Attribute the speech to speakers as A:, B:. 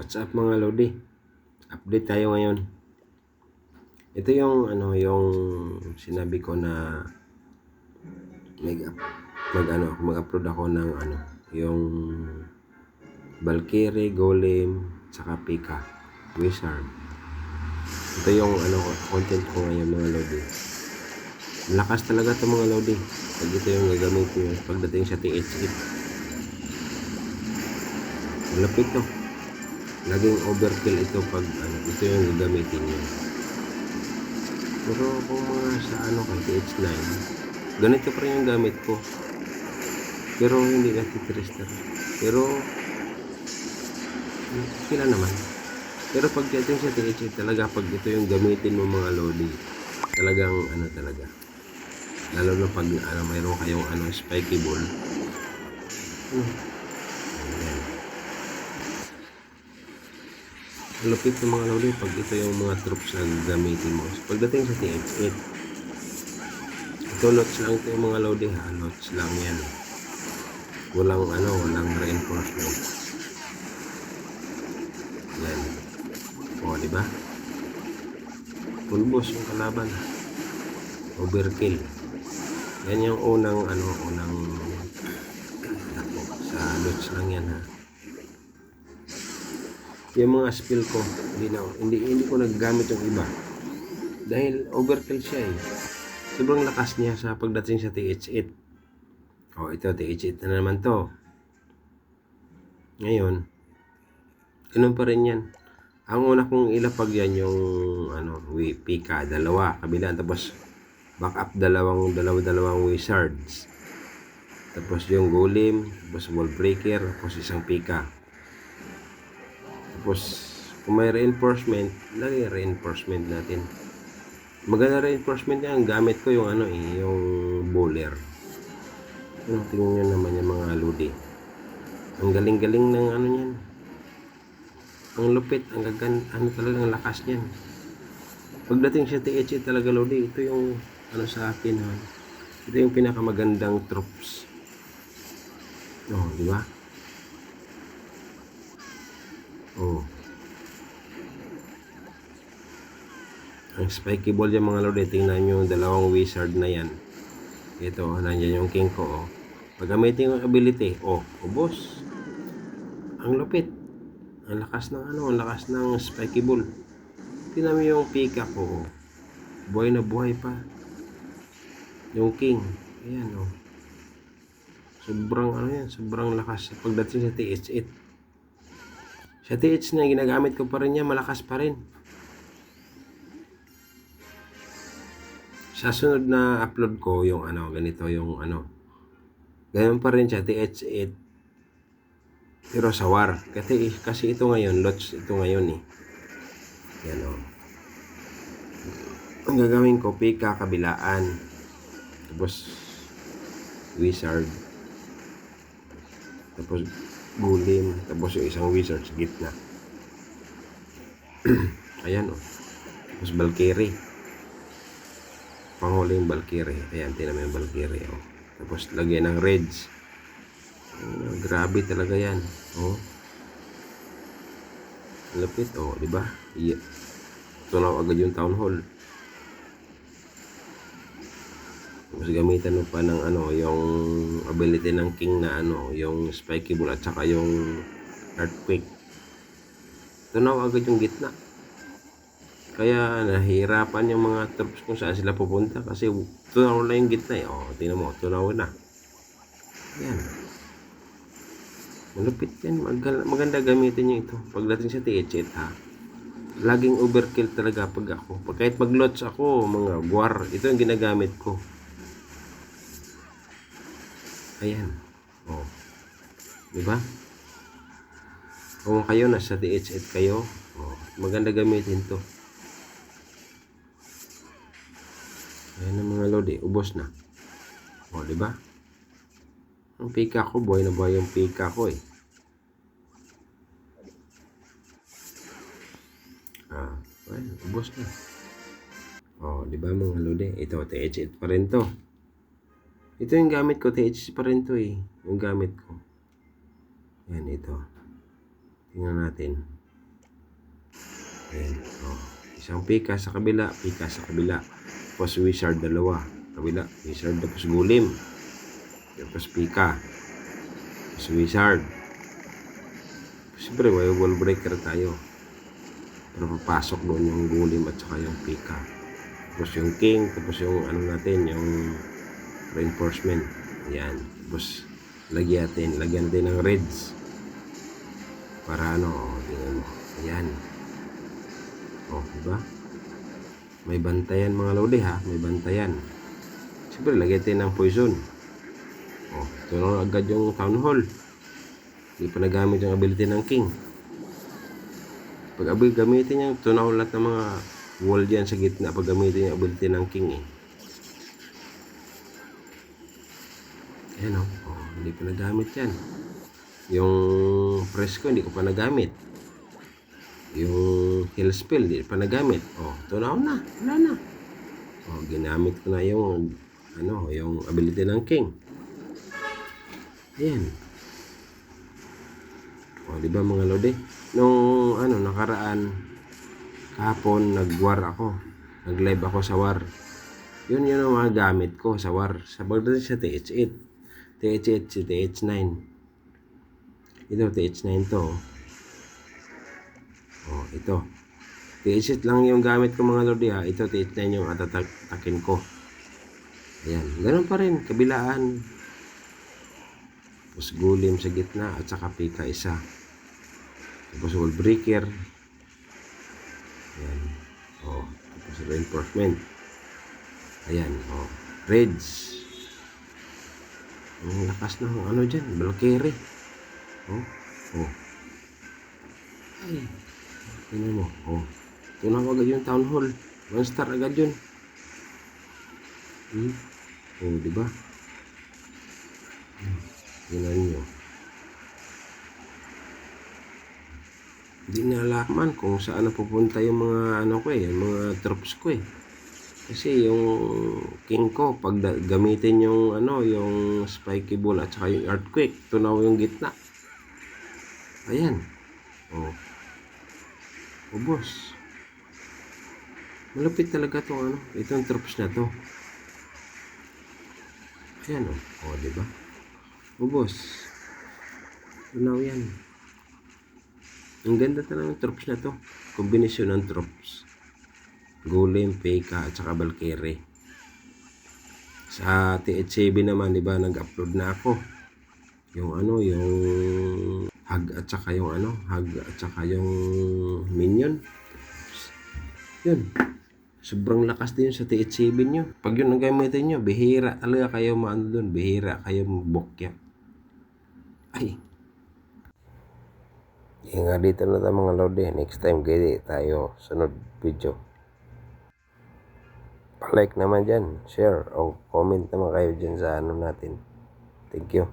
A: What's up mga Lodi? Update tayo ngayon. Ito yung yung sinabi ko na mag-upload ako ng yung Valkyrie, Golem, saka Pika, Wizard. Ito yung content ko ngayon mga Lodi. Malakas talaga ito mga Lodi. Pag ito yung gagamitin nyo pagdating sa TH8. Malapit to. Laging overkill ito pag ito yung gagamitin nyo. Pero kung mga sa kay TH9, ganito pa rin yung gamit ko. Pero hindi natitrister. Pero sila naman. Pero pagdating sa TH8 talaga, pag ito yung gamitin mo mga Lodi, talagang talaga. Lalo na pag mayroon kayong spiky ball. Ayan. Lupit ng mga Lodi pag ito yung mga troops na gamitin mo. Pagdating sa TH8, ito lots lang ito yung mga Lodi ha. Lots lang yan. Walang reinforcement. Yan. O, diba? Pulbos yung kalaban. Overkill. Yan yung unang sa lots lang yan ha. Yung mga spill ko, hindi ko naggamit yung iba. Dahil overkill siya eh. Sobrang lakas niya sa pagdating sa TH8. O, ito, TH8 na naman to. Ngayon, ganun pa rin yan. Ang una kong ilapag yan yung Pika, dalawa, kabila, tapos backup dalawang wizards. Tapos yung golem, tapos wall breaker, tapos isang Pika. Tapos kung may reinforcement, lagay reinforcement natin. Maganda reinforcement yan. Gamit ko yung yung bowler. Tingnan nyo naman yung mga Lodi. Ang galing-galing ng yan. Ang lupit, ang talagang lakas niyan. Pagdating sa TH talaga Lodi, ito yung sa akin ha. Ito yung pinakamagandang troops. Di ba? Ang spiky ball yung mga Lodi, tingnan nyo yung dalawang wizard na yan. Ito, nandiyan yung king ko. Pag gamitin yung ability, boss. Ang lupit. Ang lakas ng spiky ball. Tingnan mo yung Pika ko. Buhay na buhay pa. Yung king. Ayan sobrang lakas pagdating sa TH8. Sa TH na ginagamit ko pa rin niya, malakas pa rin. Sa sunod na upload ko yung ganito yung ganyan pa rin siya TH8 pero sa war kasi ito ngayon lots ito ngayon yan ang gagawin ko Pika kabilaan tapos wizard tapos golem tapos yung isang wizard sa gitna ayan tapos Valkyrie panghuli yung Valkyrie. Ayan, tinan mo yung Valkyrie. Tapos lagyan ng reds. Grabe talaga yan. Lapit. Di ba? Yeah. Tunaw agad yung town hall. Tapos gamitan mo pa ng yung ability ng king na yung spiky ball at saka yung earthquake. Tunaw agad yung gitna. Kaya nahihirapan yung mga troops kung saan sila pupunta kasi tunaw na yung gitna tingnan mo, tunaw na. Yan. Malupit yan. Maganda gamitin nyo ito. Pagdating sa TH8 ha. Laging overkill talaga pag ako. Kahit mag-lots ako, mga war, ito yung ginagamit ko. Ayan. Diba? Kung kayo nasa TH8 kayo, maganda gamitin to. Ayan ang mga Lodi, ubos na. Diba? Ang Pika ko, buhay na buhay yung Pika ko ubos na. Diba mga Lodi? Ito, TH8 pa rin to. Ito yung gamit ko, TH8 pa rin to yung gamit ko. Yan, ito. Tingnan natin. Ayan. Oh. Isang pika sa kabila, pika sa kabila. Tapos wizard dalawa. Kabila, wizard tapos gulim. Tapos pika. Tapos wizard. Siyempre, may wall breaker tayo. Pero papasok doon yung gulim at saka yung pika. Tapos yung king, tapos yung ano natin, yung reinforcement. Ayan. Tapos lagyan natin ng reds. Para ano, tingnan mo. Ayan. Oh, diba? May bantayan mga lodi ha, may bantayan. Siyempre, lagyan tayo ng poison. Oh, ito na agad yung town hall. Hindi pa nagamit yung ability ng king. Pag gamitin niya, tunaw lahat ng mga wall dyan sa gitna pag gamitin yung ability ng king eh. Ayan o, oh, hindi pa nagamit yan. Yung press ko, hindi ko pa nagamit. Yung heal spell, hindi pa nagamit. Oh, tunaw na, wala na. Oh, ginamit ko na yung ano, yung ability ng king. Ayan. O, di ba mga lodi? Nung ano, nakaraan, kahapon, nag-war ako. Nag-live ako sa war. Yun yung mga gamit ko sa war. Sa bagdad sa TH8. TH8, si TH9. Ito, TH9 to. O, ito. TH8 lang yung gamit ko mga lodi ha. Ito, TH9 yung atatakin ko. Ayan. Ganun pa rin. Kabilaan. Tapos gulim sa gitna at saka pika isa. Tapos wall breaker. Ayan. O, tapos reinforcement. Ayan. O, reds. Ang lakas ng ano dyan. Valkyrie. O, o. Ay. Tingnan mo. O. Tunaw agad yung town hall. 1 star agad yun. O, diba? Tingnan nyo. Hindi nalaman kung saan napupunta yung mga ano ko yung mga troops ko Kasi yung king ko pag gamitin yung ano, yung spiky ball at saka yung earthquake, tunaw yung gitna. Ayan. Oh. Oh, boss. Malapit talaga tong ano, itong troops na to. Ayan oh. Oh, di ba? Oh, boss. Tunaw yan. Ang ganda talaga ng troops na to. Kombinasyon ng troops. Golem, Peka, at saka Valkyrie. Sa TH7 naman, di ba, nag-upload na ako. Yung ano, yung hag at saka yung ano, hag at saka yung minion. Yun. Sobrang lakas din sa TH7 nyo. Pag yun ang gamitin nyo, bihira talaga kayo maano dun. Bihira kayo mabokya. Ay. Yung nga dito na tayo mga lodi. Next time gaya tayo sunod video. Pa-like naman dyan, share o comment naman kayo dyan sa ano natin. Thank you.